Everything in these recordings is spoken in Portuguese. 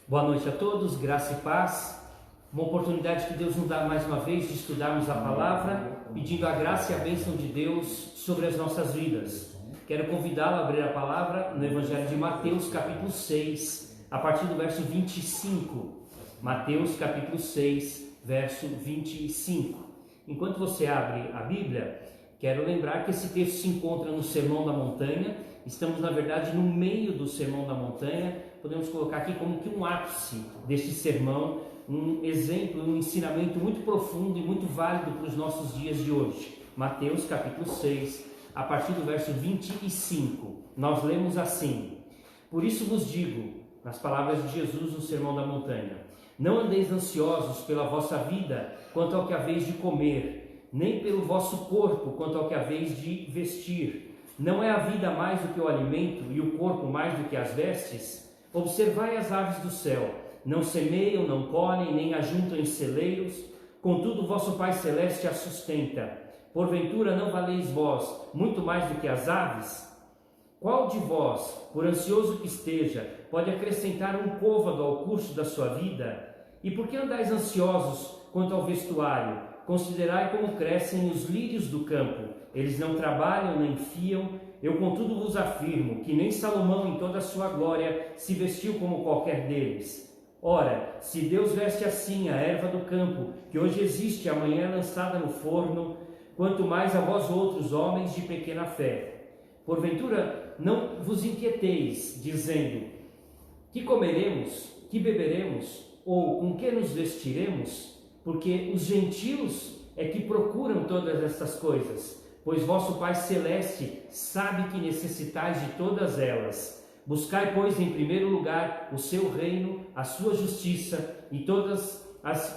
Boa noite a todos, graça e paz. Uma oportunidade que Deus nos dá mais uma vez de estudarmos a palavra, pedindo a graça e a bênção de Deus sobre as nossas vidas. Quero convidá-lo a abrir a palavra no Evangelho de Mateus, capítulo 6, a partir do verso 25. Mateus, capítulo 6, verso 25. Enquanto você abre a Bíblia, quero lembrar que esse texto se encontra no Sermão da Montanha. Estamos, na verdade, no meio do Sermão da Montanha. Podemos colocar aqui como que um ápice deste sermão, um exemplo, um ensinamento muito profundo e muito válido para os nossos dias de hoje. Mateus capítulo 6, a partir do verso 25, nós lemos assim: Por isso vos digo, nas palavras de Jesus no Sermão da Montanha, não andeis ansiosos pela vossa vida, quanto ao que haveis de comer, nem pelo vosso corpo, quanto ao que haveis de vestir. Não é a vida mais do que o alimento e o corpo mais do que as vestes? Observai as aves do céu, não semeiam, não colhem, nem ajuntam em celeiros, contudo vosso Pai Celeste as sustenta. Porventura não valeis vós muito mais do que as aves? Qual de vós, por ansioso que esteja, pode acrescentar um côvado ao curso da sua vida? E por que andais ansiosos quanto ao vestuário? Considerai como crescem os lírios do campo. Eles não trabalham nem fiam. Eu, contudo, vos afirmo que nem Salomão, em toda a sua glória, se vestiu como qualquer deles. Ora, se Deus veste assim a erva do campo, que hoje existe e amanhã é lançada no forno, quanto mais a vós outros, homens de pequena fé. Porventura, não vos inquieteis, dizendo: que comeremos, que beberemos, ou com que nos vestiremos? Porque os gentios é que procuram todas estas coisas, pois vosso Pai Celeste sabe que necessitais de todas elas. Buscai, pois, em primeiro lugar o seu reino, a sua justiça, e todas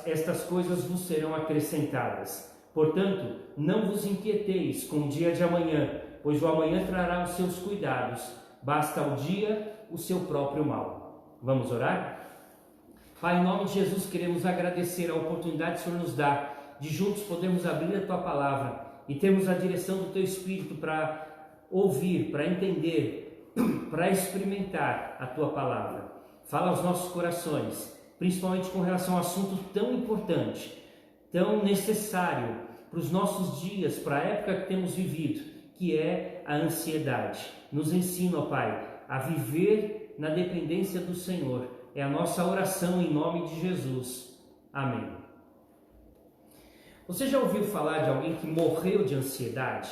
estas coisas vos serão acrescentadas. Portanto, não vos inquieteis com o dia de amanhã, pois o amanhã trará os seus cuidados. Basta ao dia o seu próprio mal. Vamos orar? Pai, em nome de Jesus, queremos agradecer a oportunidade que o Senhor nos dá de juntos podermos abrir a Tua Palavra e termos a direção do Teu Espírito para ouvir, para entender, para experimentar a Tua Palavra. Fala aos nossos corações, principalmente com relação a um assunto tão importante, tão necessário para os nossos dias, para a época que temos vivido, que é a ansiedade. Nos ensina, ó Pai, a viver na dependência do Senhor. É a nossa oração em nome de Jesus. Amém. Você já ouviu falar de alguém que morreu de ansiedade?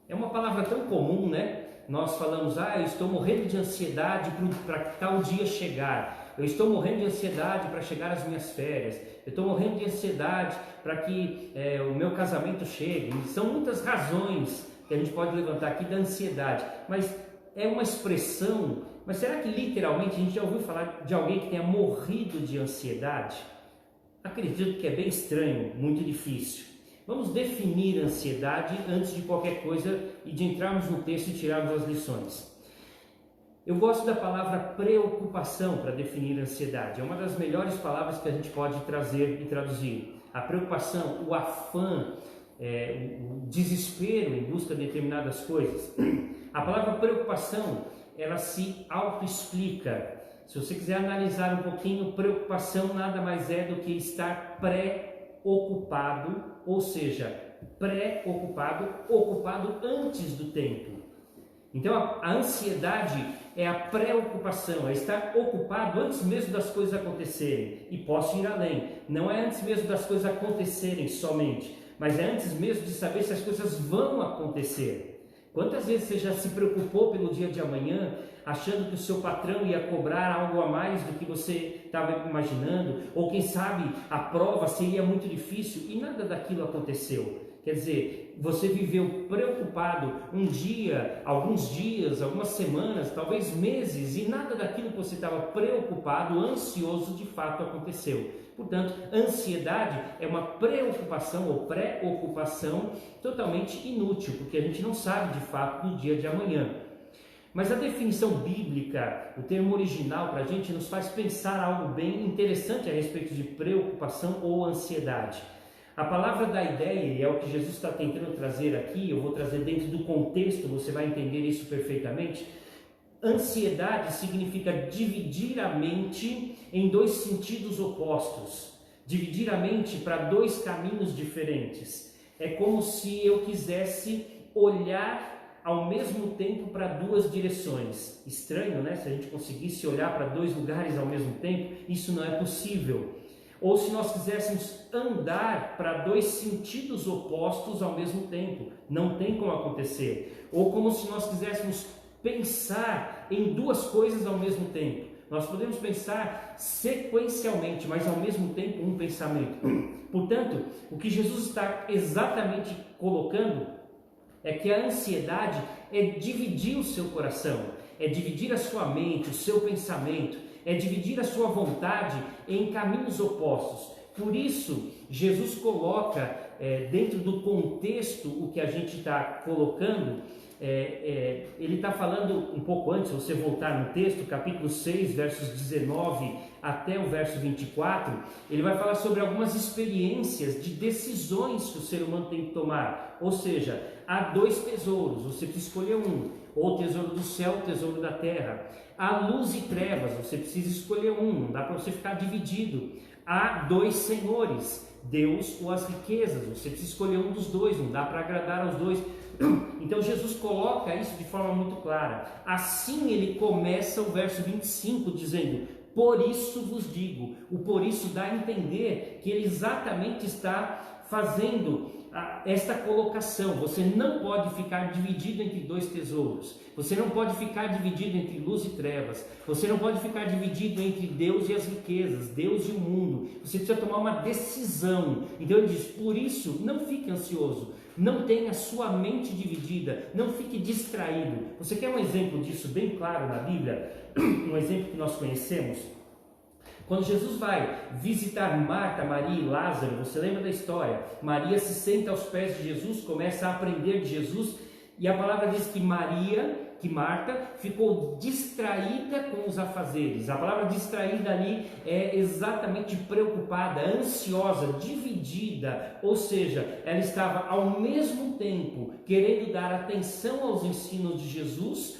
É uma palavra tão comum, né? Nós falamos: eu estou morrendo de ansiedade para tal dia chegar. Eu estou morrendo de ansiedade para chegar às minhas férias. Eu estou morrendo de ansiedade para que o meu casamento chegue. São muitas razões que a gente pode levantar aqui da ansiedade, mas é uma expressão. Mas será que literalmente a gente já ouviu falar de alguém que tenha morrido de ansiedade? Acredito que é bem estranho, muito difícil. Vamos definir ansiedade antes de qualquer coisa e de entrarmos no texto e tirarmos as lições. Eu gosto da palavra preocupação para definir ansiedade. É uma das melhores palavras que a gente pode trazer e traduzir. A preocupação, o afã, o desespero em busca de determinadas coisas. A palavra preocupação, ela se auto-explica. Se você quiser analisar um pouquinho, preocupação nada mais é do que estar pré-ocupado, ou seja, pré-ocupado, ocupado antes do tempo. Então a ansiedade é a preocupação, é estar ocupado antes mesmo das coisas acontecerem. E posso ir além, não é antes mesmo das coisas acontecerem somente, mas é antes mesmo de saber se as coisas vão acontecer. Quantas vezes você já se preocupou pelo dia de amanhã, achando que o seu patrão ia cobrar algo a mais do que você estava imaginando, ou quem sabe a prova seria muito difícil e nada daquilo aconteceu? Quer dizer, você viveu preocupado um dia, alguns dias, algumas semanas, talvez meses, e nada daquilo que você estava preocupado, ansioso, de fato aconteceu. Portanto, ansiedade é uma preocupação ou pré-ocupação totalmente inútil, porque a gente não sabe de fato do dia de amanhã. Mas a definição bíblica, o termo original para a gente, nos faz pensar algo bem interessante a respeito de preocupação ou ansiedade. A palavra dá ideia, e é o que Jesus está tentando trazer aqui, eu vou trazer dentro do contexto, você vai entender isso perfeitamente. Ansiedade significa dividir a mente em dois sentidos opostos, dividir a mente para dois caminhos diferentes. É como se eu quisesse olhar ao mesmo tempo para duas direções. Estranho, né? Se a gente conseguisse olhar para dois lugares ao mesmo tempo, isso não é possível. Ou se nós quiséssemos andar para dois sentidos opostos ao mesmo tempo, não tem como acontecer. Ou como se nós quiséssemos pensar em duas coisas ao mesmo tempo. Nós podemos pensar sequencialmente, mas ao mesmo tempo um pensamento. Portanto, o que Jesus está exatamente colocando é que a ansiedade é dividir o seu coração, é dividir a sua mente, o seu pensamento, é dividir a sua vontade em caminhos opostos. Por isso, Jesus coloca dentro do contexto o que a gente está colocando. Ele está falando um pouco antes, se você voltar no texto, capítulo 6, versos 19 até o verso 24, ele vai falar sobre algumas experiências de decisões que o ser humano tem que tomar. Ou seja, há dois tesouros, você precisa escolher um, ou o tesouro do céu, o tesouro da terra. Há luz e trevas, você precisa escolher um, não dá para você ficar dividido. Há dois senhores, Deus ou as riquezas, você precisa escolher um dos dois, não dá para agradar aos dois. Então Jesus coloca isso de forma muito clara. Assim ele começa o verso 25 dizendo: por isso vos digo. O por isso dá a entender que ele exatamente está fazendo esta colocação. Você não pode ficar dividido entre dois tesouros. Você não pode ficar dividido entre luz e trevas. Você não pode ficar dividido entre Deus e as riquezas, Deus e o mundo. Você precisa tomar uma decisão. Então ele diz: por isso não fique ansioso. Não tenha sua mente dividida, não fique distraído. Você quer um exemplo disso bem claro na Bíblia? Um exemplo que nós conhecemos? Quando Jesus vai visitar Marta, Maria e Lázaro, você lembra da história? Maria se senta aos pés de Jesus, começa a aprender de Jesus, e a palavra diz que Marta ficou distraída com os afazeres. A palavra distraída ali é exatamente preocupada, ansiosa, dividida, ou seja, ela estava ao mesmo tempo querendo dar atenção aos ensinos de Jesus,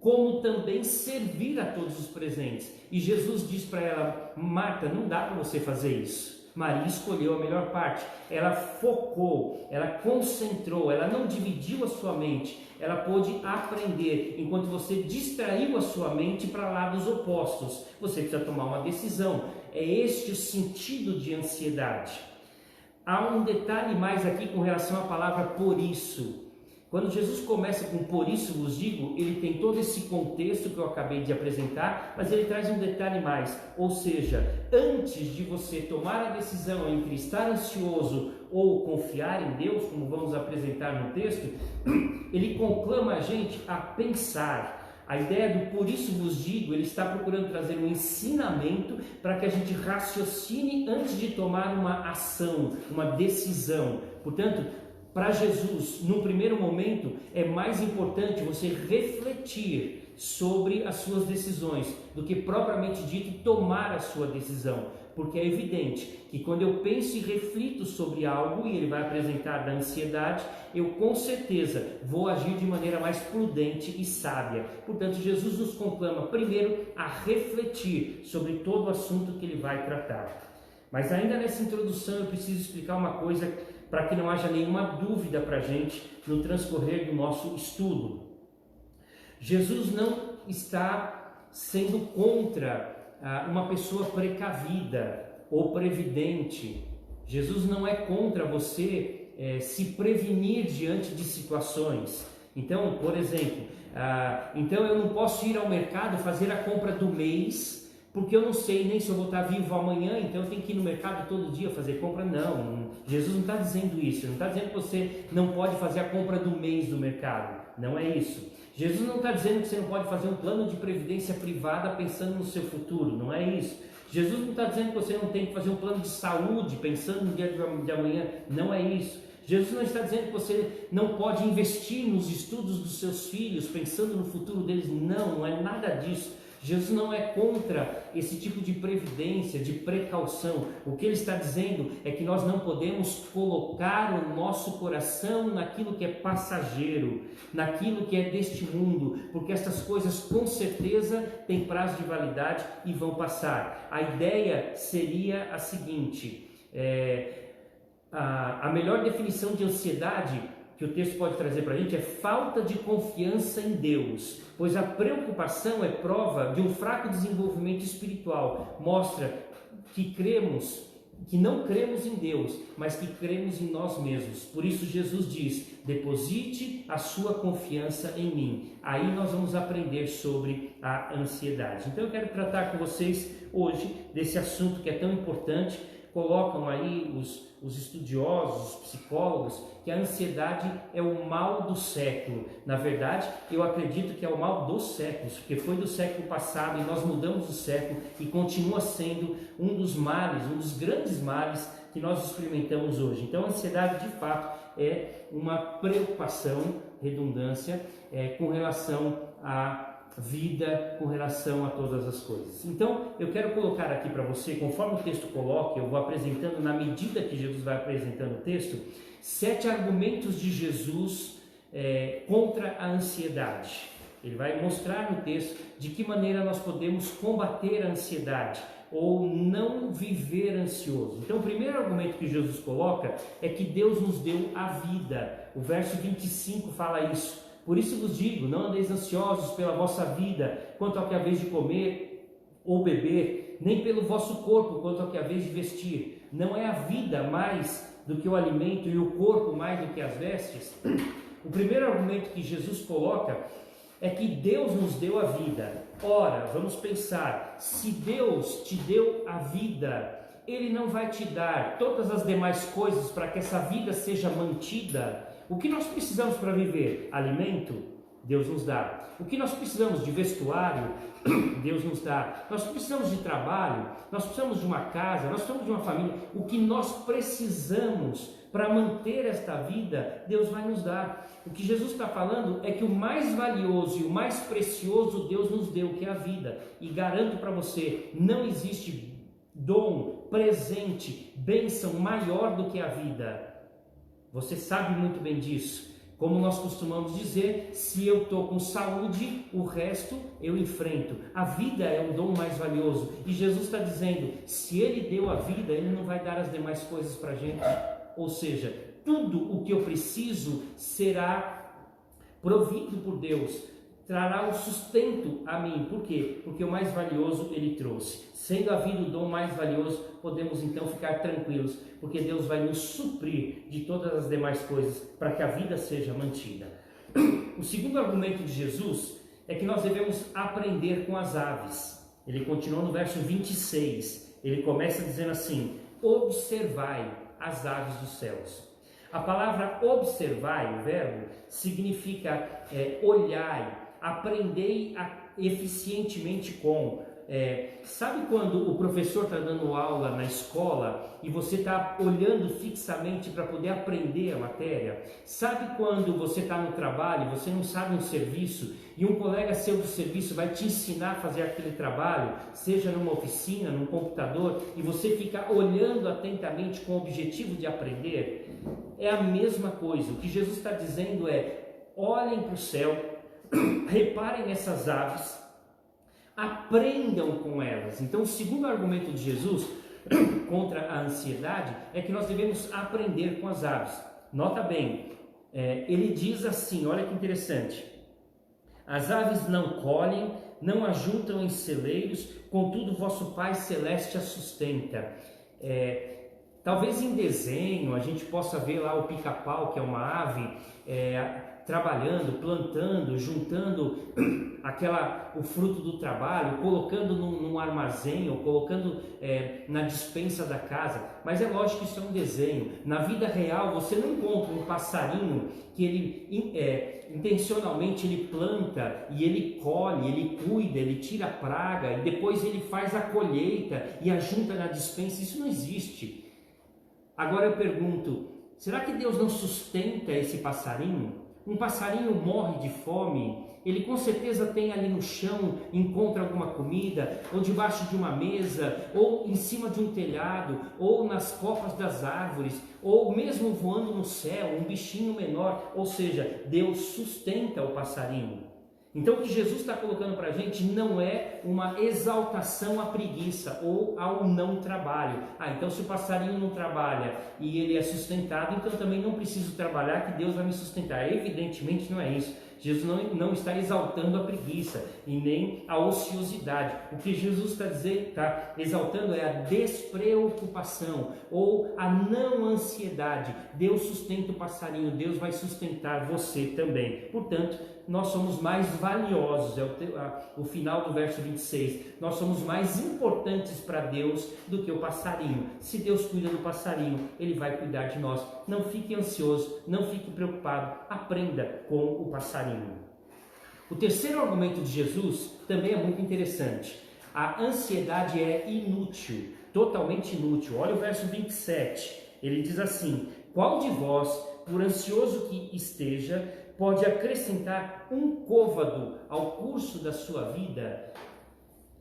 como também servir a todos os presentes. E Jesus diz para ela: Marta, não dá para você fazer isso. Maria escolheu a melhor parte, ela focou, ela concentrou, ela não dividiu a sua mente, ela pôde aprender, enquanto você distraiu a sua mente para lados opostos. Você precisa tomar uma decisão. É este o sentido de ansiedade. Há um detalhe mais aqui com relação à palavra por isso. Quando Jesus começa com por isso vos digo, ele tem todo esse contexto que eu acabei de apresentar, mas ele traz um detalhe mais, ou seja, antes de você tomar a decisão entre estar ansioso ou confiar em Deus, como vamos apresentar no texto, ele conclama a gente a pensar. A ideia do por isso vos digo, ele está procurando trazer um ensinamento para que a gente raciocine antes de tomar uma ação, uma decisão. Portanto, para Jesus, no primeiro momento, é mais importante você refletir sobre as suas decisões do que propriamente dito tomar a sua decisão, porque é evidente que quando eu penso e reflito sobre algo, e ele vai apresentar da ansiedade, eu com certeza vou agir de maneira mais prudente e sábia. Portanto, Jesus nos conclama primeiro a refletir sobre todo o assunto que ele vai tratar. Mas ainda nessa introdução eu preciso explicar uma coisa para que não haja nenhuma dúvida para a gente no transcorrer do nosso estudo. Jesus não está sendo contra uma pessoa precavida ou previdente. Jesus não é contra você se prevenir diante de situações. Então, por exemplo, então eu não posso ir ao mercado fazer a compra do mês, porque eu não sei nem se eu vou estar vivo amanhã, então eu tenho que ir no mercado todo dia fazer compra. Não, Jesus não está dizendo isso, não está dizendo que você não pode fazer a compra do mês do mercado, não é isso. Jesus não está dizendo que você não pode fazer um plano de previdência privada pensando no seu futuro, não é isso. Jesus não está dizendo que você não tem que fazer um plano de saúde pensando no dia de amanhã, não é isso. Jesus não está dizendo que você não pode investir nos estudos dos seus filhos pensando no futuro deles, não é nada disso. Jesus não é contra esse tipo de previdência, de precaução. O que ele está dizendo é que nós não podemos colocar o nosso coração naquilo que é passageiro, naquilo que é deste mundo, porque essas coisas com certeza têm prazo de validade e vão passar. A ideia seria a seguinte: a melhor definição de ansiedade que o texto pode trazer para a gente é falta de confiança em Deus, pois a preocupação é prova de um fraco desenvolvimento espiritual, mostra que não cremos em Deus, mas que cremos em nós mesmos. Por isso Jesus diz: deposite a sua confiança em mim. Aí nós vamos aprender sobre a ansiedade. Então eu quero tratar com vocês hoje desse assunto que é tão importante. Colocam aí os estudiosos, os psicólogos, que a ansiedade é o mal do século. Na verdade, eu acredito que é o mal dos séculos, porque foi do século passado e nós mudamos o século e continua sendo um dos males, um dos grandes males que nós experimentamos hoje. Então, a ansiedade, de fato, é uma preocupação, redundância, com relação à vida, com relação a todas as coisas. Então, eu quero colocar aqui para você, conforme o texto coloca, eu vou apresentando na medida que Jesus vai apresentando o texto, 7 argumentos de Jesus contra a ansiedade. Ele vai mostrar no texto de que maneira nós podemos combater a ansiedade ou não viver ansioso. Então, o primeiro argumento que Jesus coloca é que Deus nos deu a vida. O verso 25 fala isso. Por isso vos digo, não andeis ansiosos pela vossa vida, quanto ao que haveis de comer ou beber, nem pelo vosso corpo, quanto ao que haveis de vestir. Não é a vida mais do que o alimento e o corpo mais do que as vestes? O primeiro argumento que Jesus coloca é que Deus nos deu a vida. Ora, vamos pensar, se Deus te deu a vida, Ele não vai te dar todas as demais coisas para que essa vida seja mantida? O que nós precisamos para viver? Alimento? Deus nos dá. O que nós precisamos de vestuário? Deus nos dá. Nós precisamos de trabalho? Nós precisamos de uma casa? Nós precisamos de uma família? O que nós precisamos para manter esta vida, Deus vai nos dar. O que Jesus está falando é que o mais valioso e o mais precioso Deus nos deu, que é a vida. E garanto para você, não existe dom, presente, bênção maior do que a vida. Você sabe muito bem disso. Como nós costumamos dizer, se eu estou com saúde, o resto eu enfrento. A vida é o dom mais valioso. E Jesus está dizendo, se Ele deu a vida, Ele não vai dar as demais coisas para a gente. Ou seja, tudo o que eu preciso será provido por Deus. Trará o sustento a mim. Por quê? Porque o mais valioso Ele trouxe. Sendo a vida o dom mais valioso, podemos então ficar tranquilos, porque Deus vai nos suprir de todas as demais coisas para que a vida seja mantida. O segundo argumento de Jesus é que nós devemos aprender com as aves. Ele continua no verso 26. Ele começa dizendo assim: observai as aves dos céus. A palavra observai, o verbo, significa olhai, aprendei eficientemente com. Sabe quando o professor está dando aula na escola e você está olhando fixamente para poder aprender a matéria? Sabe quando você está no trabalho, você não sabe um serviço e um colega seu do serviço vai te ensinar a fazer aquele trabalho, seja numa oficina, num computador, e você fica olhando atentamente com o objetivo de aprender? É a mesma coisa. O que Jesus está dizendo é: olhem para o céu, reparem nessas aves, aprendam com elas. Então, o segundo argumento de Jesus contra a ansiedade é que nós devemos aprender com as aves. Nota bem, ele diz assim, olha que interessante: as aves não colhem, não ajuntam em celeiros, contudo vosso Pai Celeste as sustenta. Talvez em desenho a gente possa ver lá o pica-pau, que é uma ave, trabalhando, plantando, juntando o fruto do trabalho, colocando num armazém ou colocando na despensa da casa. Mas é lógico que isso é um desenho. Na vida real você não encontra um passarinho que ele intencionalmente ele planta e ele colhe, ele cuida, ele tira a praga e depois ele faz a colheita e ajunta na despensa. Isso não existe. Agora eu pergunto, será que Deus não sustenta esse passarinho? Um passarinho morre de fome ele com certeza tem ali no chão, encontra alguma comida, ou debaixo de uma mesa, ou em cima de um telhado, ou nas copas das árvores, ou mesmo voando no céu, um bichinho menor. Ou seja, Deus sustenta o passarinho. Então o que Jesus está colocando para a gente não é uma exaltação à preguiça ou ao não trabalho. Então se o passarinho não trabalha e ele é sustentado, então também não preciso trabalhar que Deus vai me sustentar. Evidentemente não é isso. Jesus não está exaltando a preguiça e nem a ociosidade. O que Jesus está exaltando é a despreocupação ou a não ansiedade. Deus sustenta o passarinho, Deus vai sustentar você também. Portanto, nós somos mais valiosos, o final do verso 26, nós somos mais importantes para Deus do que o passarinho. Se Deus cuida do passarinho, Ele vai cuidar de nós. Não fique ansioso, não fique preocupado, aprenda com o passarinho. O terceiro argumento de Jesus também é muito interessante. A ansiedade é inútil, totalmente inútil. Olha o verso 27, ele diz assim: qual de vós, por ansioso que esteja, pode acrescentar um côvado ao curso da sua vida?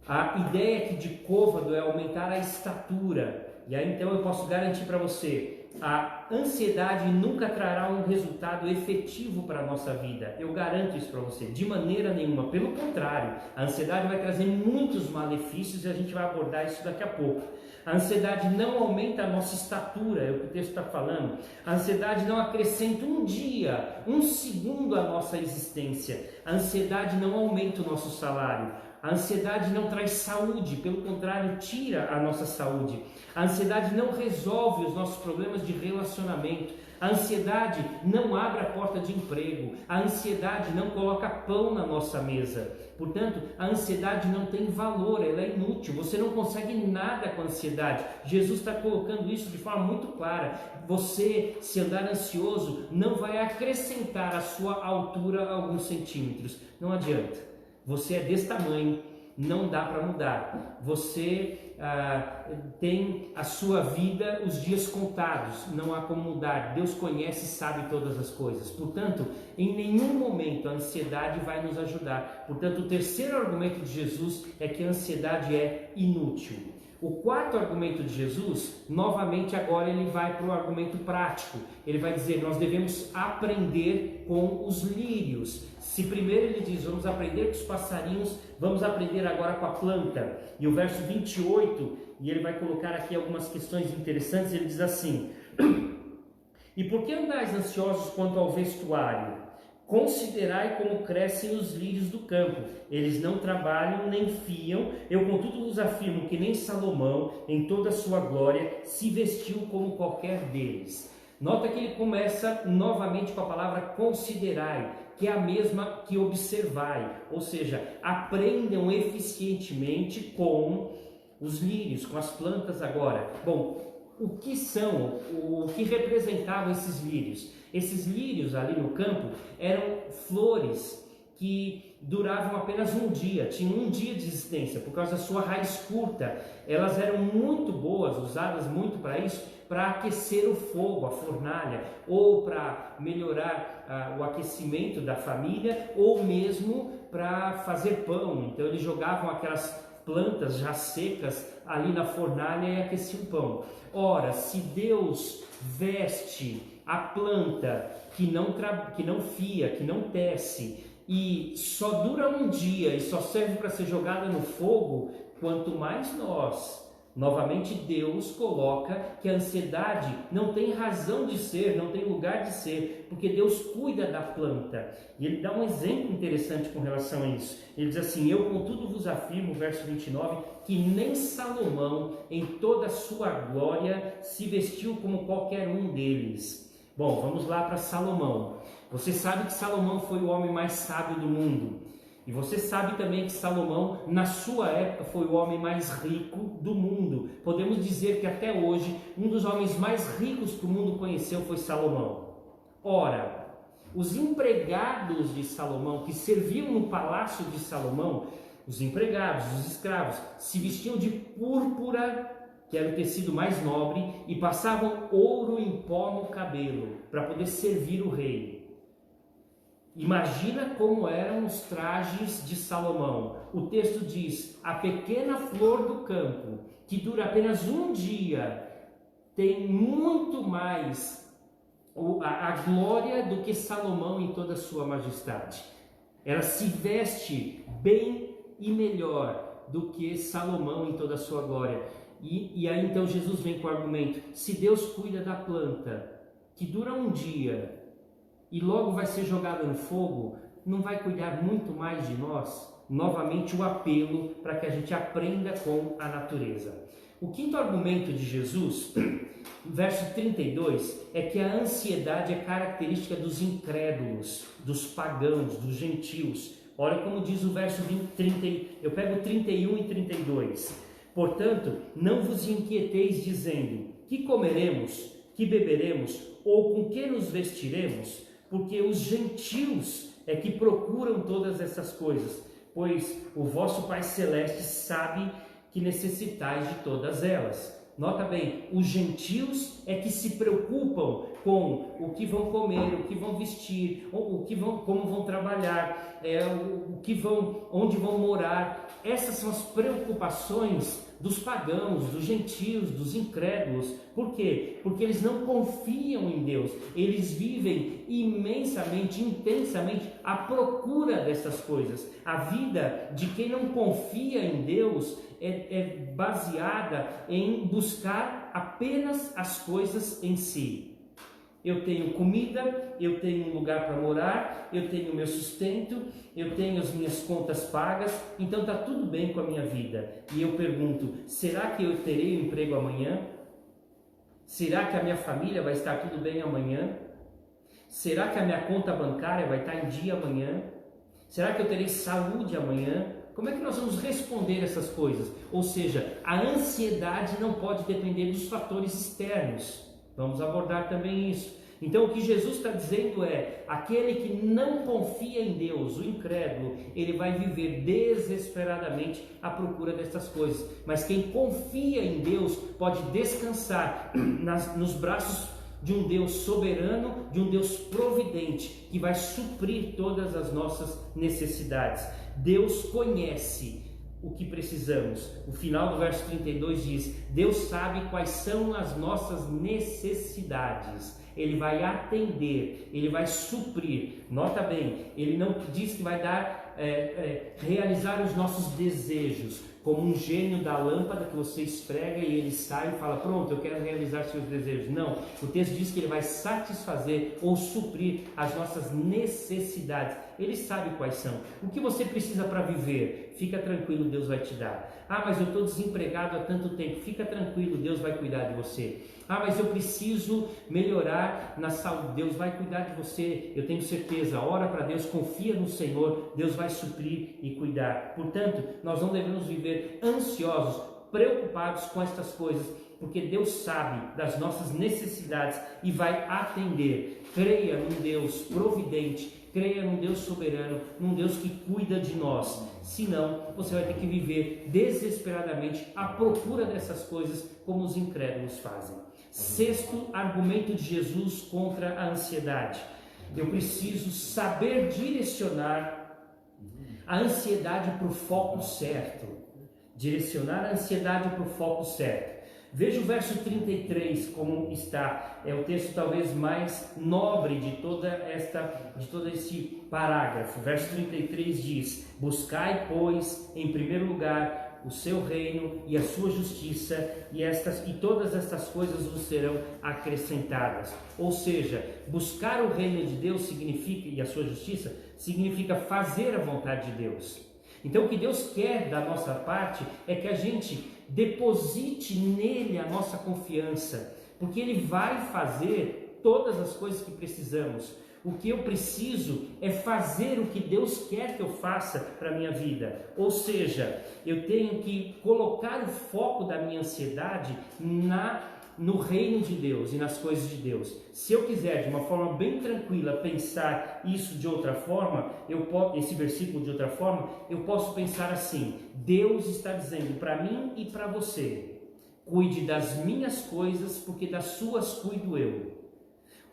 A ideia aqui de côvado é aumentar a estatura. E aí então eu posso garantir para você, a ansiedade nunca trará um resultado efetivo para a nossa vida. Eu garanto isso para você, de maneira nenhuma. Pelo contrário, a ansiedade vai trazer muitos malefícios e a gente vai abordar isso daqui a pouco. A ansiedade não aumenta a nossa estatura, é o que o texto está falando. A ansiedade não acrescenta um dia, um segundo à nossa existência. A ansiedade não aumenta o nosso salário. A ansiedade não traz saúde, pelo contrário, tira a nossa saúde. A ansiedade não resolve os nossos problemas de relacionamento. A ansiedade não abre a porta de emprego. A ansiedade não coloca pão na nossa mesa. Portanto, a ansiedade não tem valor, ela é inútil. Você não consegue nada com a ansiedade. Jesus está colocando isso de forma muito clara. Você, se andar ansioso, não vai acrescentar à sua altura alguns centímetros. Não adianta. Você é desse tamanho, não dá para mudar. Você tem a sua vida, os dias contados, não há como mudar. Deus conhece e sabe todas as coisas. Portanto, em nenhum momento a ansiedade vai nos ajudar. Portanto, o terceiro argumento de Jesus é que a ansiedade é inútil. O quarto argumento de Jesus, novamente agora ele vai para o argumento prático. Ele vai dizer, nós devemos aprender com os lírios. Se primeiro ele diz, vamos aprender com os passarinhos, vamos aprender agora com a planta. E o verso 28, e ele vai colocar aqui algumas questões interessantes, ele diz assim: e por que andais ansiosos quanto ao vestuário? Considerai como crescem os lírios do campo, eles não trabalham nem fiam, eu contudo vos afirmo que nem Salomão, em toda a sua glória, se vestiu como qualquer deles. Nota que ele começa novamente com a palavra considerai, que é a mesma que observai, ou seja, aprendam eficientemente com os lírios, com as plantas agora. Bom, o que são, o que representavam esses lírios? Esses lírios ali no campo eram flores que duravam apenas um dia, tinham um dia de existência, por causa da sua raiz curta. Elas eram muito boas, usadas muito para isso, para aquecer o fogo, a fornalha, ou para melhorar o aquecimento da família, ou mesmo para fazer pão. Então eles jogavam aquelas plantas já secas ali na fornalha e aqueciam o pão. Ora, se Deus veste a planta que não fia, que não tece, e só dura um dia e só serve para ser jogada no fogo, quanto mais nós. Novamente Deus coloca que a ansiedade não tem razão de ser, não tem lugar de ser, porque Deus cuida da planta. E ele dá um exemplo interessante com relação a isso. Ele diz assim, eu contudo vos afirmo, verso 29, que nem Salomão em toda a sua glória se vestiu como qualquer um deles. Bom, vamos lá para Salomão. Você sabe que Salomão foi o homem mais sábio do mundo. E você sabe também que Salomão, na sua época, foi o homem mais rico do mundo. Podemos dizer que até hoje, um dos homens mais ricos que o mundo conheceu foi Salomão. Ora, os empregados de Salomão, que serviam no palácio de Salomão, os empregados, os escravos, se vestiam de púrpura, que era o tecido mais nobre, e passavam ouro em pó no cabelo, para poder servir o rei. Imagina como eram os trajes de Salomão. O texto diz: a pequena flor do campo, que dura apenas um dia, tem muito mais a glória do que Salomão em toda a sua majestade. Ela se veste bem e melhor do que Salomão em toda a sua glória. E aí então Jesus vem com o argumento: se Deus cuida da planta, que dura um dia e logo vai ser jogada no fogo, não vai cuidar muito mais de nós? Novamente o apelo para que a gente aprenda com a natureza. O quinto argumento de Jesus, verso 32, é que a ansiedade é característica dos incrédulos, dos pagãos, dos gentios. Olha como diz o verso 30, eu pego 31 e 32. Portanto, não vos inquieteis dizendo: que comeremos, que beberemos, ou com que nos vestiremos? Porque os gentios é que procuram todas essas coisas, pois o vosso Pai Celeste sabe que necessitais de todas elas. Nota bem, os gentios é que se preocupam com o que vão comer, o que vão vestir, como vão trabalhar, onde vão morar. Essas são as preocupações dos pagãos, dos gentios, dos incrédulos. Por quê? Porque eles não confiam em Deus. Eles vivem imensamente, intensamente à procura dessas coisas. A vida de quem não confia em Deus é baseada em buscar apenas as coisas em si. Eu tenho comida, eu tenho um lugar para morar, eu tenho meu sustento, eu tenho as minhas contas pagas, então está tudo bem com a minha vida. E eu pergunto: será que eu terei um emprego amanhã? Será que a minha família vai estar tudo bem amanhã? Será que a minha conta bancária vai estar em dia amanhã? Será que eu terei saúde amanhã? Como é que nós vamos responder essas coisas? Ou seja, a ansiedade não pode depender dos fatores externos. Vamos abordar também isso. Então o que Jesus está dizendo é: aquele que não confia em Deus, o incrédulo, ele vai viver desesperadamente à procura dessas coisas. Mas quem confia em Deus pode descansar nos braços de um Deus soberano, de um Deus providente, que vai suprir todas as nossas necessidades. Deus conhece o que precisamos. O final do verso 32 diz: Deus sabe quais são as nossas necessidades. Ele vai atender, Ele vai suprir. Nota bem, Ele não diz que vai realizar os nossos desejos, como um gênio da lâmpada que você esfrega e ele sai e fala: pronto, eu quero realizar seus desejos. Não, o texto diz que Ele vai satisfazer ou suprir as nossas necessidades. Ele sabe quais são. O que você precisa para viver? Fica tranquilo, Deus vai te dar. Ah, mas eu estou desempregado há tanto tempo. Fica tranquilo, Deus vai cuidar de você. Ah, mas eu preciso melhorar na saúde. Deus vai cuidar de você, eu tenho certeza. Ora para Deus, confia no Senhor, Deus vai suprir e cuidar. Portanto, nós não devemos viver ansiosos, preocupados com estas coisas, porque Deus sabe das nossas necessidades e vai atender. Creia num Deus providente, creia num Deus soberano, num Deus que cuida de nós. Senão, você vai ter que viver desesperadamente à procura dessas coisas, como os incrédulos fazem. Sexto argumento de Jesus contra a ansiedade: eu preciso saber direcionar a ansiedade para o foco certo. Direcionar a ansiedade para o foco certo. Veja o verso 33 como está. É o texto talvez mais nobre de todo esse parágrafo. Verso 33 diz: buscai, pois, em primeiro lugar o seu reino e a sua justiça, e todas estas coisas vos serão acrescentadas. Ou seja, buscar o reino de Deus significa, e a sua justiça, significa fazer a vontade de Deus. Então o que Deus quer da nossa parte é que a gente deposite nele a nossa confiança, porque Ele vai fazer todas as coisas que precisamos. O que eu preciso é fazer o que Deus quer que eu faça para a minha vida. Ou seja, eu tenho que colocar o foco da minha ansiedade no reino de Deus e nas coisas de Deus. Se eu quiser de uma forma bem tranquila pensar isso de outra forma, esse versículo de outra forma, eu posso pensar assim: Deus está dizendo para mim e para você: cuide das minhas coisas, porque das suas cuido eu.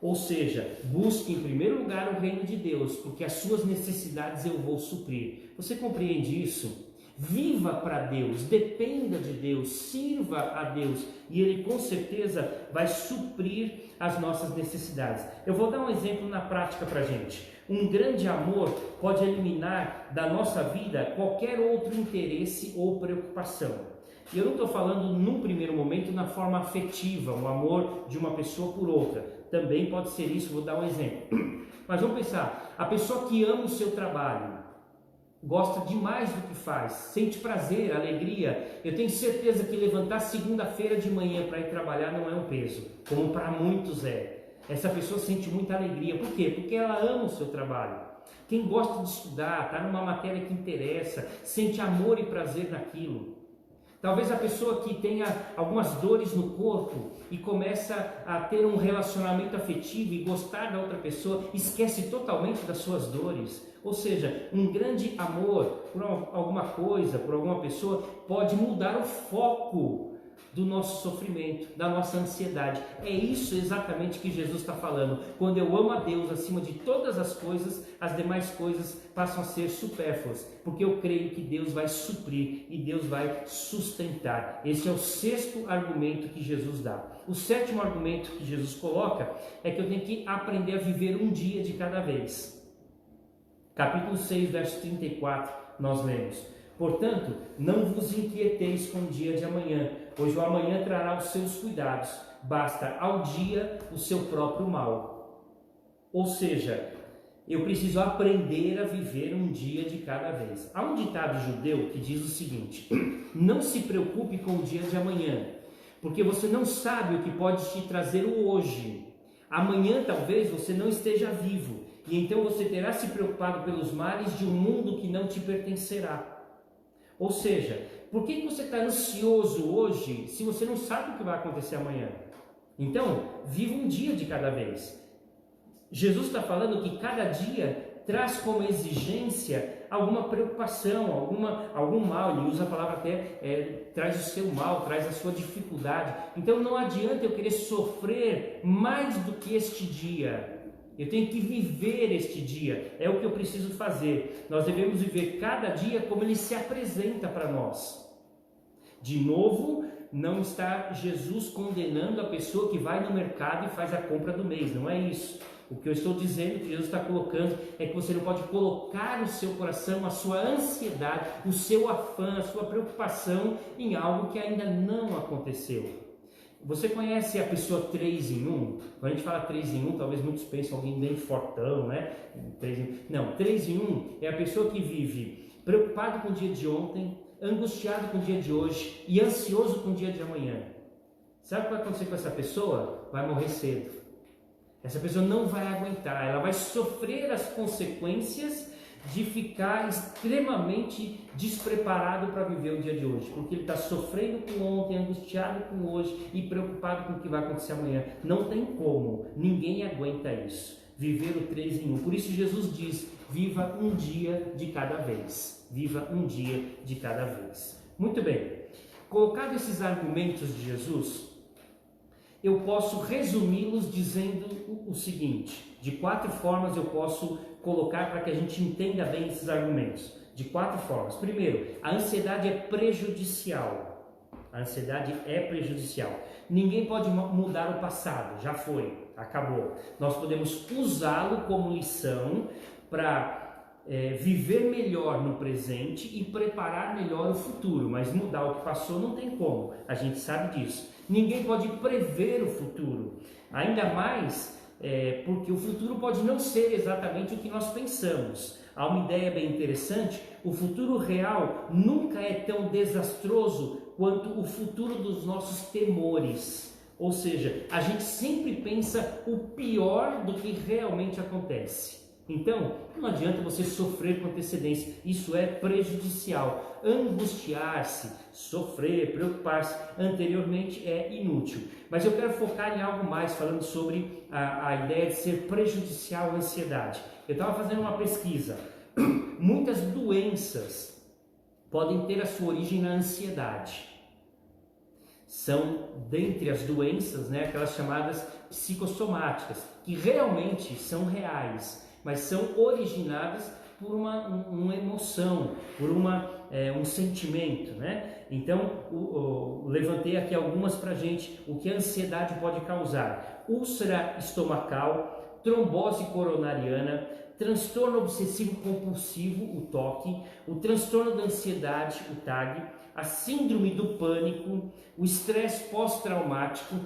Ou seja, busque em primeiro lugar o reino de Deus, porque as suas necessidades eu vou suprir. Você compreende isso? Viva para Deus, dependa de Deus, sirva a Deus e Ele com certeza vai suprir as nossas necessidades. Eu vou dar um exemplo na prática para a gente. Um grande amor pode eliminar da nossa vida qualquer outro interesse ou preocupação. E eu não estou falando num primeiro momento na forma afetiva, o amor de uma pessoa por outra. Também pode ser isso, vou dar um exemplo. Mas vamos pensar, a pessoa que ama o seu trabalho, gosta demais do que faz, sente prazer, alegria. Eu tenho certeza que levantar segunda-feira de manhã para ir trabalhar não é um peso, como para muitos é. Essa pessoa sente muita alegria. Por quê? Porque ela ama o seu trabalho. Quem gosta de estudar, está numa matéria que interessa, sente amor e prazer naquilo. Talvez a pessoa que tenha algumas dores no corpo e começa a ter um relacionamento afetivo e gostar da outra pessoa, esquece totalmente das suas dores. Ou seja, um grande amor por alguma coisa, por alguma pessoa, pode mudar o foco do nosso sofrimento, da nossa ansiedade. É isso exatamente que Jesus está falando. Quando eu amo a Deus acima de todas as coisas, as demais coisas passam a ser supérfluas, porque eu creio que Deus vai suprir e Deus vai sustentar. Esse é o sexto argumento que Jesus dá. O sétimo argumento que Jesus coloca é que eu tenho que aprender a viver um dia de cada vez. Capítulo 6, verso 34, nós lemos: portanto, não vos inquieteis com o dia de amanhã, pois o amanhã trará os seus cuidados, basta ao dia o seu próprio mal. Ou seja, eu preciso aprender a viver um dia de cada vez. Há um ditado judeu que diz o seguinte: não se preocupe com o dia de amanhã, porque você não sabe o que pode te trazer o hoje. Amanhã talvez você não esteja vivo, e então você terá se preocupado pelos males de um mundo que não te pertencerá. Ou seja, por que você está ansioso hoje se você não sabe o que vai acontecer amanhã? Então, viva um dia de cada vez. Jesus está falando que cada dia traz como exigência alguma preocupação, algum mal. Ele usa a palavra até, traz o seu mal, traz a sua dificuldade. Então não adianta eu querer sofrer mais do que este dia. Eu tenho que viver este dia, é o que eu preciso fazer. Nós devemos viver cada dia como ele se apresenta para nós. De novo, não está Jesus condenando a pessoa que vai no mercado e faz a compra do mês, não é isso. O que eu estou dizendo, que Jesus está colocando, é que você não pode colocar o seu coração, a sua ansiedade, o seu afã, a sua preocupação em algo que ainda não aconteceu. Você conhece a pessoa 3 em 1? Quando a gente fala 3 em 1, talvez muitos pensem alguém bem fortão, né? 3 em... Não, 3 em 1 é a pessoa que vive preocupado com o dia de ontem, angustiado com o dia de hoje e ansioso com o dia de amanhã. Sabe o que vai acontecer com essa pessoa? Vai morrer cedo. Essa pessoa não vai aguentar, ela vai sofrer as consequências de ficar extremamente despreparado para viver o dia de hoje, porque ele está sofrendo com ontem, angustiado com hoje e preocupado com o que vai acontecer amanhã. Não tem como, ninguém aguenta isso, viver o 3 em 1. Por isso Jesus diz: viva um dia de cada vez, viva um dia de cada vez. Muito bem, colocado esses argumentos de Jesus, eu posso resumi-los dizendo o seguinte: de 4 formas eu posso colocar para que a gente entenda bem esses argumentos. De 4 formas. Primeiro, a ansiedade é prejudicial. A ansiedade é prejudicial. Ninguém pode mudar o passado, já foi, acabou. Nós podemos usá-lo como lição para viver melhor no presente e preparar melhor o futuro, mas mudar o que passou não tem como, a gente sabe disso. Ninguém pode prever o futuro, ainda mais porque o futuro pode não ser exatamente o que nós pensamos. Há uma ideia bem interessante: o futuro real nunca é tão desastroso quanto o futuro dos nossos temores. Ou seja, a gente sempre pensa o pior do que realmente acontece. Então, não adianta você sofrer com antecedência, isso é prejudicial. Angustiar-se, sofrer, preocupar-se anteriormente é inútil. Mas eu quero focar em algo mais, falando sobre a ideia de ser prejudicial à ansiedade. Eu estava fazendo uma pesquisa. Muitas doenças podem ter a sua origem na ansiedade. são dentre as doenças, né, aquelas chamadas psicossomáticas, que realmente são reais, mas são originadas por uma emoção, por um sentimento, né? Então, levantei aqui algumas para a gente, o que a ansiedade pode causar: úlcera estomacal, trombose coronariana, transtorno obsessivo compulsivo, o TOC, o transtorno da ansiedade, o TAG, a síndrome do pânico, o estresse pós-traumático,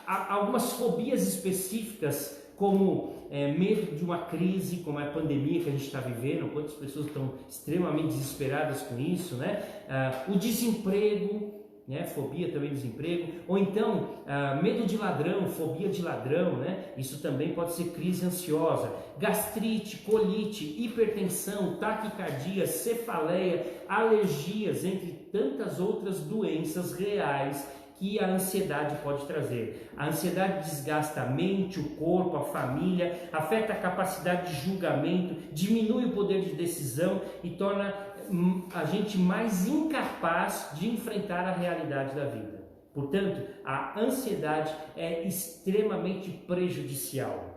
algumas fobias específicas, como medo de uma crise, como a pandemia que a gente está vivendo, quantas pessoas estão extremamente desesperadas com isso, né? O desemprego, né? Fobia também, desemprego, ou então medo de ladrão, fobia de ladrão, né? Isso também pode ser crise ansiosa, gastrite, colite, hipertensão, taquicardia, cefaleia, alergias, entre tantas outras doenças reais que a ansiedade pode trazer. A ansiedade desgasta a mente, o corpo, a família, afeta a capacidade de julgamento, diminui o poder de decisão e torna a gente mais incapaz de enfrentar a realidade da vida. Portanto, a ansiedade é extremamente prejudicial.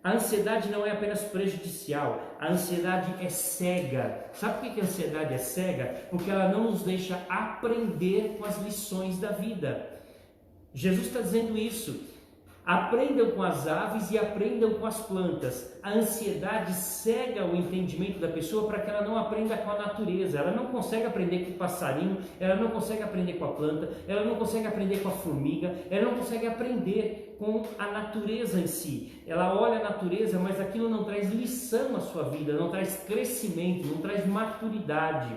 A ansiedade não é apenas prejudicial, a ansiedade é cega. Sabe por que a ansiedade é cega? Porque ela não nos deixa aprender com as lições da vida. Jesus está dizendo isso. Aprendam com as aves e aprendam com as plantas. A ansiedade cega o entendimento da pessoa para que ela não aprenda com a natureza. Ela não consegue aprender com o passarinho, ela não consegue aprender com a planta, ela não consegue aprender com a formiga, ela não consegue aprender com a natureza em si. Ela olha a natureza, mas aquilo não traz lição à sua vida, não traz crescimento, não traz maturidade.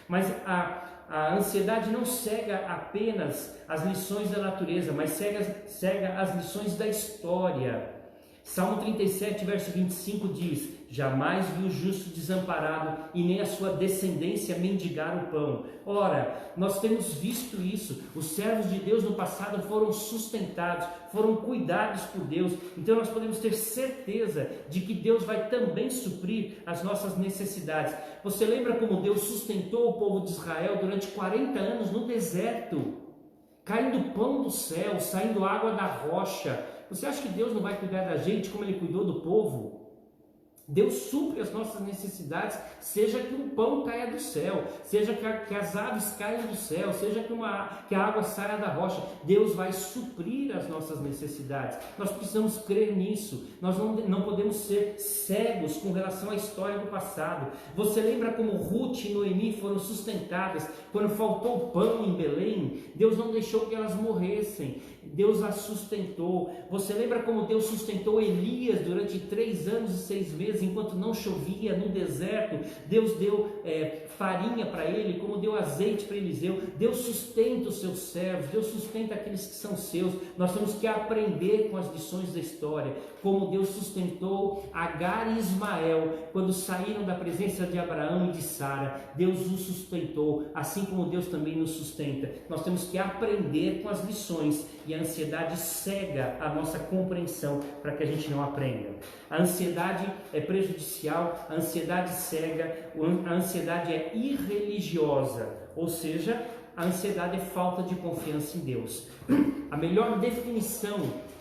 Mas a ansiedade não cega apenas as lições da natureza, mas cega as lições da história. Salmo 37, verso 25 diz: jamais vi o justo desamparado e nem a sua descendência mendigar o pão. Ora, nós temos visto isso. Os servos de Deus no passado foram sustentados, foram cuidados por Deus. Então nós podemos ter certeza de que Deus vai também suprir as nossas necessidades. Você lembra como Deus sustentou o povo de Israel durante 40 anos no deserto? Caindo pão do céu, saindo água da rocha. Você acha que Deus não vai cuidar da gente como Ele cuidou do povo? Deus supre as nossas necessidades, seja que o pão caia do céu, seja que as aves caiam do céu, seja que a água saia da rocha. Deus vai suprir as nossas necessidades. Nós precisamos crer nisso. Nós não podemos ser cegos com relação à história do passado. Você lembra como Ruth e Noemi foram sustentadas quando faltou pão em Belém? Deus não deixou que elas morressem. Deus as sustentou. Você lembra como Deus sustentou Elias durante 3 anos e 6 meses, enquanto não chovia no deserto? Deus deu farinha para ele, como deu azeite para Eliseu. Deus sustenta os seus servos, Deus sustenta aqueles que são seus. Nós temos que aprender com as lições da história, como Deus sustentou Agar e Ismael quando saíram da presença de Abraão e de Sara. Deus os sustentou, assim como Deus também nos sustenta. Nós temos que aprender com as lições, e a ansiedade cega a nossa compreensão para que a gente não aprenda. A ansiedade é prejudicial, a ansiedade cega, a ansiedade é irreligiosa, ou seja, a ansiedade é falta de confiança em Deus. A melhor definição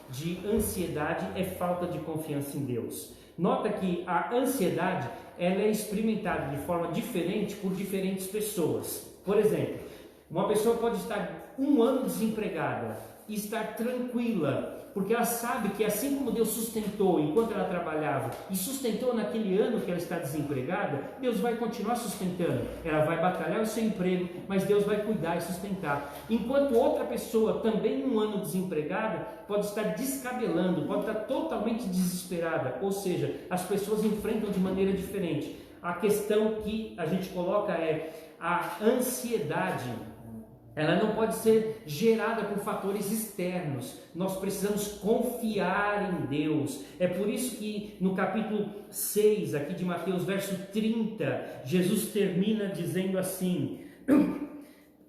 de ansiedade é falta de confiança em Deus. Nota que a ansiedade ela é experimentada de forma diferente por diferentes pessoas. Por exemplo, uma pessoa pode estar 1 ano desempregada e estar tranquila, porque ela sabe que assim como Deus sustentou enquanto ela trabalhava e sustentou naquele ano que ela está desempregada, Deus vai continuar sustentando. Ela vai batalhar o seu emprego, mas Deus vai cuidar e sustentar. Enquanto outra pessoa, também 1 ano desempregada, pode estar descabelando, pode estar totalmente desesperada. Ou seja, as pessoas enfrentam de maneira diferente. A questão que a gente coloca é a ansiedade. Ela não pode ser gerada por fatores externos. Nós precisamos confiar em Deus. É por isso que no capítulo 6, aqui de Mateus, verso 30, Jesus termina dizendo assim: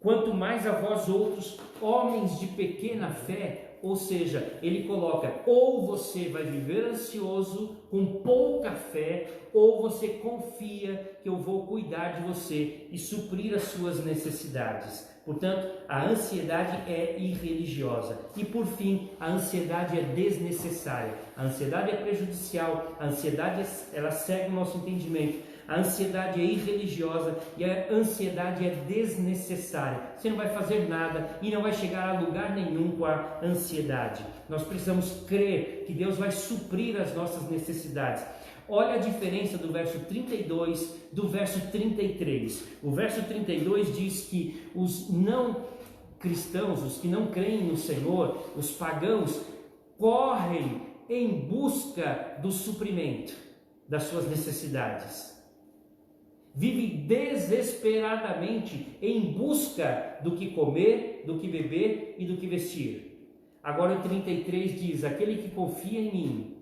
quanto mais a vós outros, homens de pequena fé. Ou seja, ele coloca, ou você vai viver ansioso, com pouca fé, ou você confia que eu vou cuidar de você e suprir as suas necessidades. Portanto, a ansiedade é irreligiosa. E por fim, a ansiedade é desnecessária. A ansiedade é prejudicial, a ansiedade ela cega o nosso entendimento. A ansiedade é irreligiosa e a ansiedade é desnecessária. Você não vai fazer nada e não vai chegar a lugar nenhum com a ansiedade. Nós precisamos crer que Deus vai suprir as nossas necessidades. Olha a diferença do verso 32 do verso 33. O verso 32 diz que os não cristãos, os que não creem no Senhor, os pagãos, correm em busca do suprimento das suas necessidades. Vive desesperadamente em busca do que comer, do que beber e do que vestir. Agora o 33 diz: aquele que confia em mim,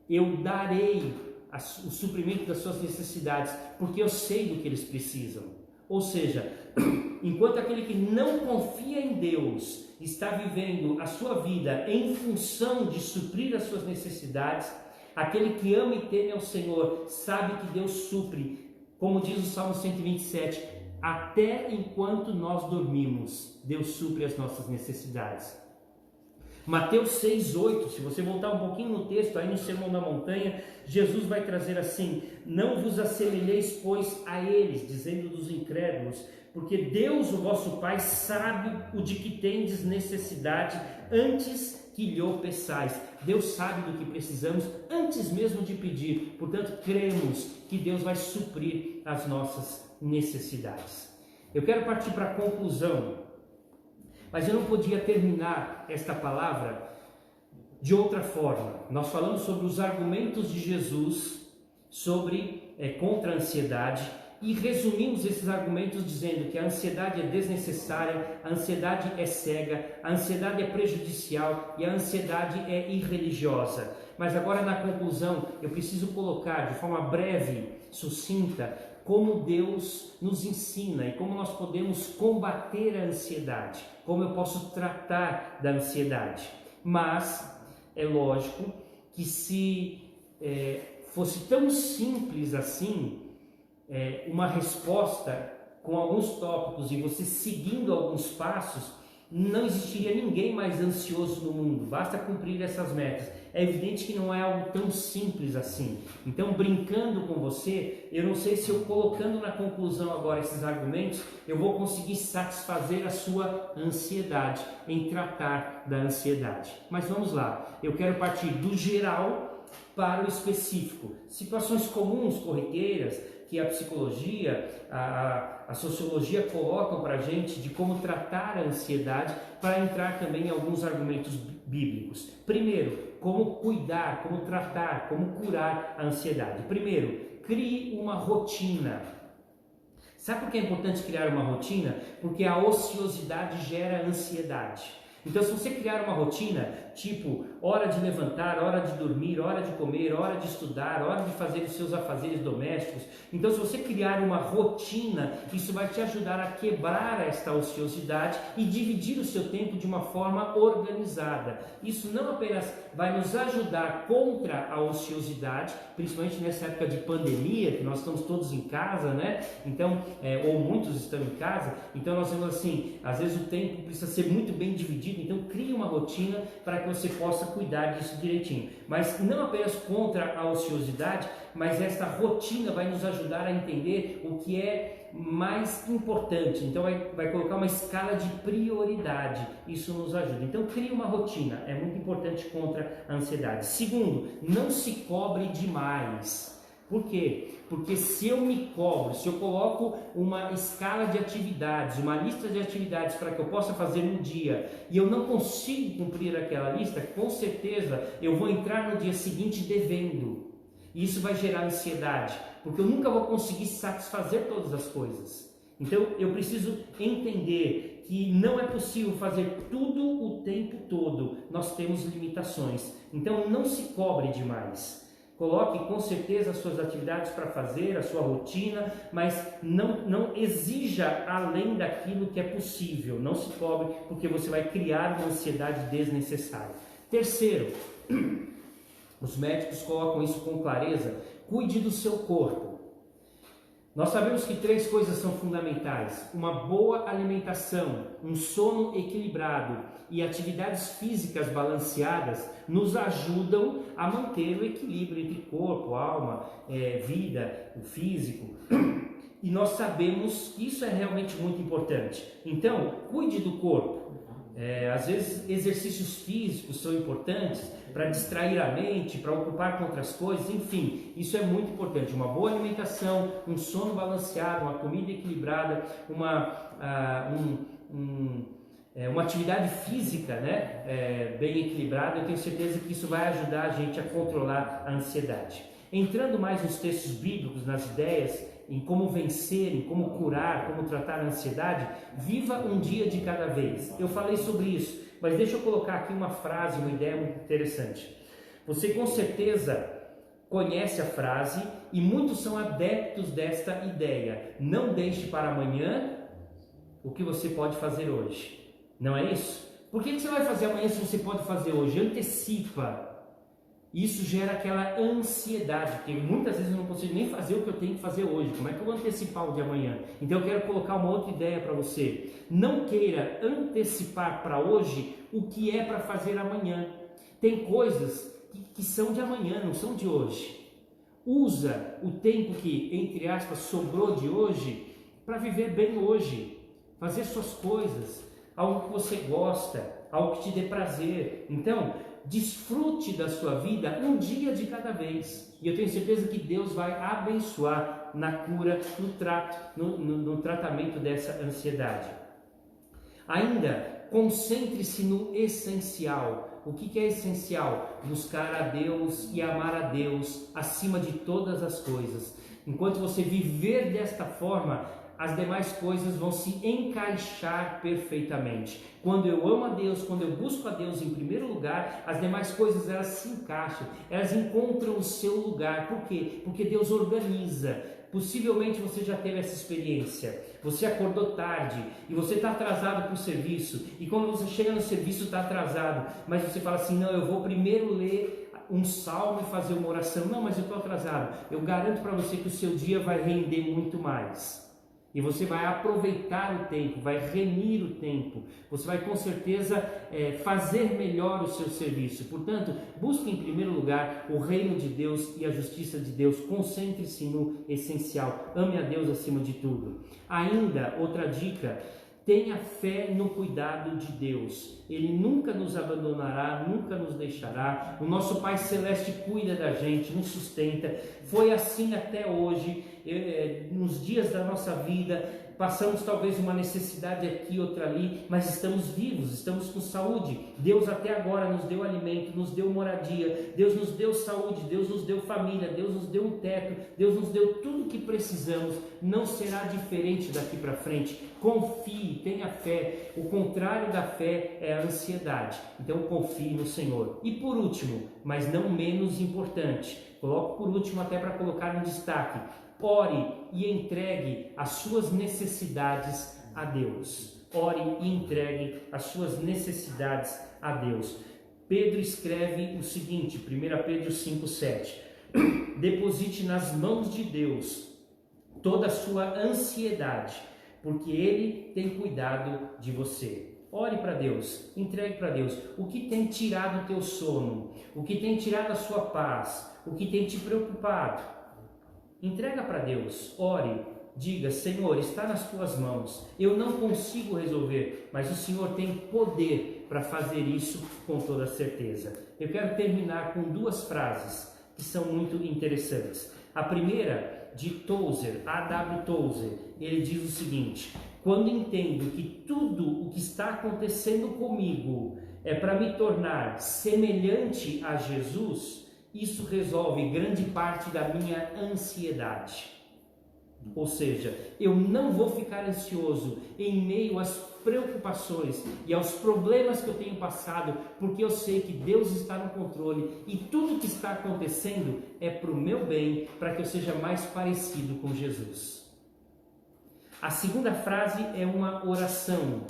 eu darei o suprimento das suas necessidades, porque eu sei do que eles precisam. Ou seja, enquanto aquele que não confia em Deus está vivendo a sua vida em função de suprir as suas necessidades, aquele que ama e teme ao Senhor sabe que Deus supre. Como diz o Salmo 127, até enquanto nós dormimos, Deus supre as nossas necessidades. Mateus 6,8, se você voltar um pouquinho no texto, aí no Sermão da Montanha, Jesus vai trazer assim: não vos assemelheis, pois, a eles, dizendo dos incrédulos, porque Deus, o vosso Pai, sabe o de que tendes necessidade antes que lhe peçais. Deus sabe do que precisamos antes mesmo de pedir. Portanto, cremos que Deus vai suprir as nossas necessidades. Eu quero partir para a conclusão, mas eu não podia terminar esta palavra de outra forma. Nós falamos sobre os argumentos de Jesus contra a ansiedade e resumimos esses argumentos dizendo que a ansiedade é desnecessária, a ansiedade é cega, a ansiedade é prejudicial e a ansiedade é irreligiosa. Mas agora, na conclusão, eu preciso colocar de forma breve, sucinta, como Deus nos ensina e como nós podemos combater a ansiedade, como eu posso tratar da ansiedade. Mas é lógico que se fosse tão simples assim, uma resposta com alguns tópicos e você seguindo alguns passos, não existiria ninguém mais ansioso no mundo, basta cumprir essas metas. É evidente que não é algo tão simples assim. Então, brincando com você, eu não sei se eu colocando na conclusão agora esses argumentos, eu vou conseguir satisfazer a sua ansiedade, em tratar da ansiedade. Mas vamos lá, eu quero partir do geral para o específico. Situações comuns, corriqueiras, que a psicologia, a sociologia colocam para a gente de como tratar a ansiedade, para entrar também em alguns argumentos bíblicos. Primeiro, como cuidar, como tratar, como curar a ansiedade. Primeiro, crie uma rotina. Sabe por que é importante criar uma rotina? Porque a ociosidade gera ansiedade. Então, se você criar uma rotina, tipo hora de levantar, hora de dormir, hora de comer, hora de estudar, hora de fazer os seus afazeres domésticos, então se você criar uma rotina, isso vai te ajudar a quebrar esta ociosidade e dividir o seu tempo de uma forma organizada. Isso não apenas vai nos ajudar contra a ociosidade, principalmente nessa época de pandemia, que nós estamos todos em casa, né? Então, ou muitos estão em casa, então nós vemos assim, às vezes o tempo precisa ser muito bem dividido. Então crie uma rotina para que você possa cuidar disso direitinho. Mas não apenas contra a ociosidade, mas esta rotina vai nos ajudar a entender o que é mais importante. Então vai colocar uma escala de prioridade. Isso nos ajuda. Então crie uma rotina. É muito importante contra a ansiedade. Segundo, não se cobre demais. Por quê? Porque se eu me cobro, se eu coloco uma escala de atividades, uma lista de atividades para que eu possa fazer no dia e eu não consigo cumprir aquela lista, com certeza eu vou entrar no dia seguinte devendo. E isso vai gerar ansiedade, porque eu nunca vou conseguir satisfazer todas as coisas. Então eu preciso entender que não é possível fazer tudo o tempo todo. Nós temos limitações. Então não se cobre demais. Coloque com certeza as suas atividades para fazer, a sua rotina, mas não exija além daquilo que é possível. Não se cobre, porque você vai criar uma ansiedade desnecessária. Terceiro, os médicos colocam isso com clareza: cuide do seu corpo. Nós sabemos que 3 coisas são fundamentais: uma boa alimentação, um sono equilibrado e atividades físicas balanceadas nos ajudam a manter o equilíbrio entre corpo, alma, vida, o físico. E nós sabemos que isso é realmente muito importante. Então, cuide do corpo. Às vezes exercícios físicos são importantes para distrair a mente, para ocupar com outras coisas, enfim, isso é muito importante. Uma boa alimentação, um sono balanceado, uma comida equilibrada, uma atividade física, né, bem equilibrada. Eu tenho certeza que isso vai ajudar a gente a controlar a ansiedade. Entrando mais nos textos bíblicos, nas ideias, em como vencer, em como curar, como tratar a ansiedade, viva um dia de cada vez. Eu falei sobre isso, mas deixa eu colocar aqui uma frase, uma ideia muito interessante. Você com certeza conhece a frase e muitos são adeptos desta ideia: não deixe para amanhã o que você pode fazer hoje. Não é isso? Por que você vai fazer amanhã se você pode fazer hoje? Antecipa. Isso gera aquela ansiedade, porque muitas vezes eu não consigo nem fazer o que eu tenho que fazer hoje. Como é que eu vou antecipar o de amanhã? Então eu quero colocar uma outra ideia para você. Não queira antecipar para hoje o que é para fazer amanhã. Tem coisas que são de amanhã, não são de hoje. Usa o tempo que, entre aspas, sobrou de hoje para viver bem hoje. Fazer suas coisas, algo que você gosta, algo que te dê prazer. Então, desfrute da sua vida um dia de cada vez. E eu tenho certeza que Deus vai abençoar na cura, no tratamento dessa ansiedade. Ainda, concentre-se no essencial. O que é essencial? Buscar a Deus e amar a Deus acima de todas as coisas. Enquanto você viver desta forma, as demais coisas vão se encaixar perfeitamente. Quando eu amo a Deus, quando eu busco a Deus em primeiro lugar, as demais coisas elas se encaixam, elas encontram o seu lugar. Por quê? Porque Deus organiza. Possivelmente você já teve essa experiência. Você acordou tarde e você está atrasado para o serviço. E quando você chega no serviço está atrasado, mas você fala assim: não, eu vou primeiro ler um salmo e fazer uma oração. Não, mas eu estou atrasado. Eu garanto para você que o seu dia vai render muito mais. E você vai aproveitar o tempo, vai remir o tempo, você vai com certeza fazer melhor o seu serviço. Portanto, busque em primeiro lugar o reino de Deus e a justiça de Deus. Concentre-se no essencial, ame a Deus acima de tudo. Ainda, outra dica: tenha fé no cuidado de Deus. Ele nunca nos abandonará, nunca nos deixará. O nosso Pai Celeste cuida da gente, nos sustenta. Foi assim até hoje. Nos dias da nossa vida, passamos talvez uma necessidade aqui, outra ali, mas estamos vivos, estamos com saúde. Deus até agora nos deu alimento, nos deu moradia, Deus nos deu saúde, Deus nos deu família, Deus nos deu um teto, Deus nos deu tudo o que precisamos. Não será diferente daqui para frente. Confie, tenha fé. O contrário da fé é a ansiedade. Então confie no Senhor. E por último, mas não menos importante, coloco por último até para colocar um destaque: ore e entregue as suas necessidades a Deus. Ore e entregue as suas necessidades a Deus. Pedro escreve o seguinte, 1 Pedro 5,7: deposite nas mãos de Deus toda a sua ansiedade, porque Ele tem cuidado de você. Ore para Deus, entregue para Deus o que tem tirado o teu sono, o que tem tirado a sua paz, o que tem te preocupado. Entrega para Deus, ore, diga: Senhor, está nas tuas mãos, eu não consigo resolver, mas o Senhor tem poder para fazer isso com toda certeza. Eu quero terminar com 2 frases que são muito interessantes. A primeira, de Tozer, A.W. Tozer, ele diz o seguinte: quando entendo que tudo o que está acontecendo comigo é para me tornar semelhante a Jesus, isso resolve grande parte da minha ansiedade. Ou seja, eu não vou ficar ansioso em meio às preocupações e aos problemas que eu tenho passado, porque eu sei que Deus está no controle e tudo que está acontecendo é para o meu bem, para que eu seja mais parecido com Jesus. A segunda frase é uma oração: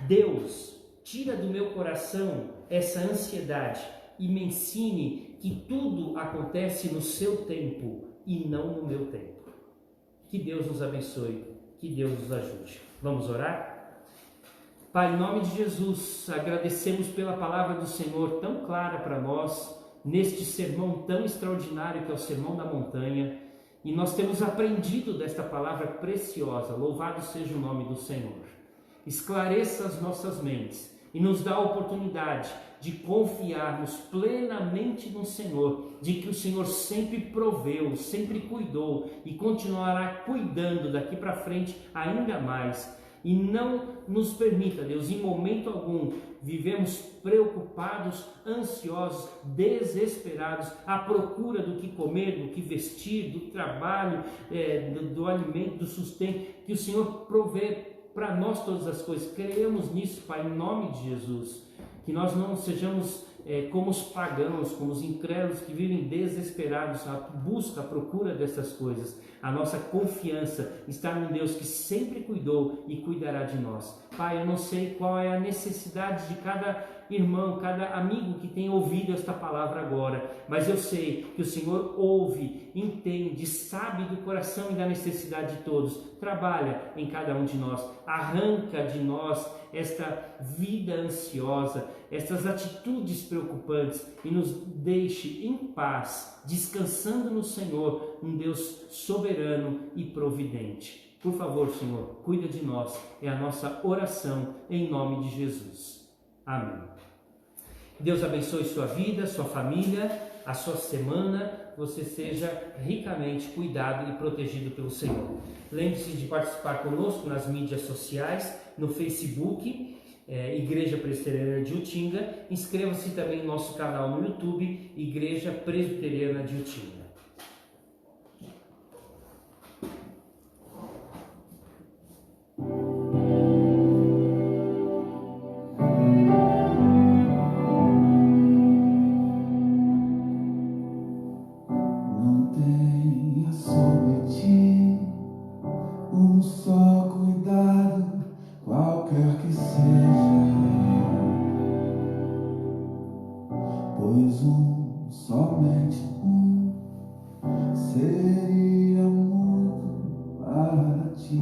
Deus, tira do meu coração essa ansiedade e me ensine que tudo acontece no seu tempo e não no meu tempo. Que Deus nos abençoe, que Deus nos ajude. Vamos orar? Pai, em nome de Jesus, agradecemos pela palavra do Senhor tão clara para nós, neste sermão tão extraordinário que é o Sermão da Montanha, e nós temos aprendido desta palavra preciosa. Louvado seja o nome do Senhor. Esclareça as nossas mentes e nos dá a oportunidade de confiarmos plenamente no Senhor, de que o Senhor sempre proveu, sempre cuidou e continuará cuidando daqui para frente ainda mais. E não nos permita, Deus, em momento algum, vivemos preocupados, ansiosos, desesperados, à procura do que comer, do que vestir, do trabalho, do alimento, do sustento, que o Senhor provê para nós todas as coisas. Creemos nisso, Pai, em nome de Jesus. Que nós não sejamos como os pagãos, como os incrédulos que vivem desesperados à busca, à procura dessas coisas. A nossa confiança está num Deus que sempre cuidou e cuidará de nós. Pai, eu não sei qual é a necessidade de cada irmão, cada amigo que tem ouvido esta palavra agora, mas eu sei que o Senhor ouve, entende, sabe do coração e da necessidade de todos. Trabalha em cada um de nós, arranca de nós esta vida ansiosa, estas atitudes preocupantes e nos deixe em paz, descansando no Senhor, um Deus soberano e providente. Por favor, Senhor, cuida de nós, é a nossa oração em nome de Jesus. Amém. Deus abençoe sua vida, sua família, a sua semana, você seja ricamente cuidado e protegido pelo Senhor. Lembre-se de participar conosco nas mídias sociais, no Facebook, Igreja Presbiteriana de Utinga. Inscreva-se também no nosso canal no YouTube, Igreja Presbiteriana de Utinga. Somente seria muito para ti.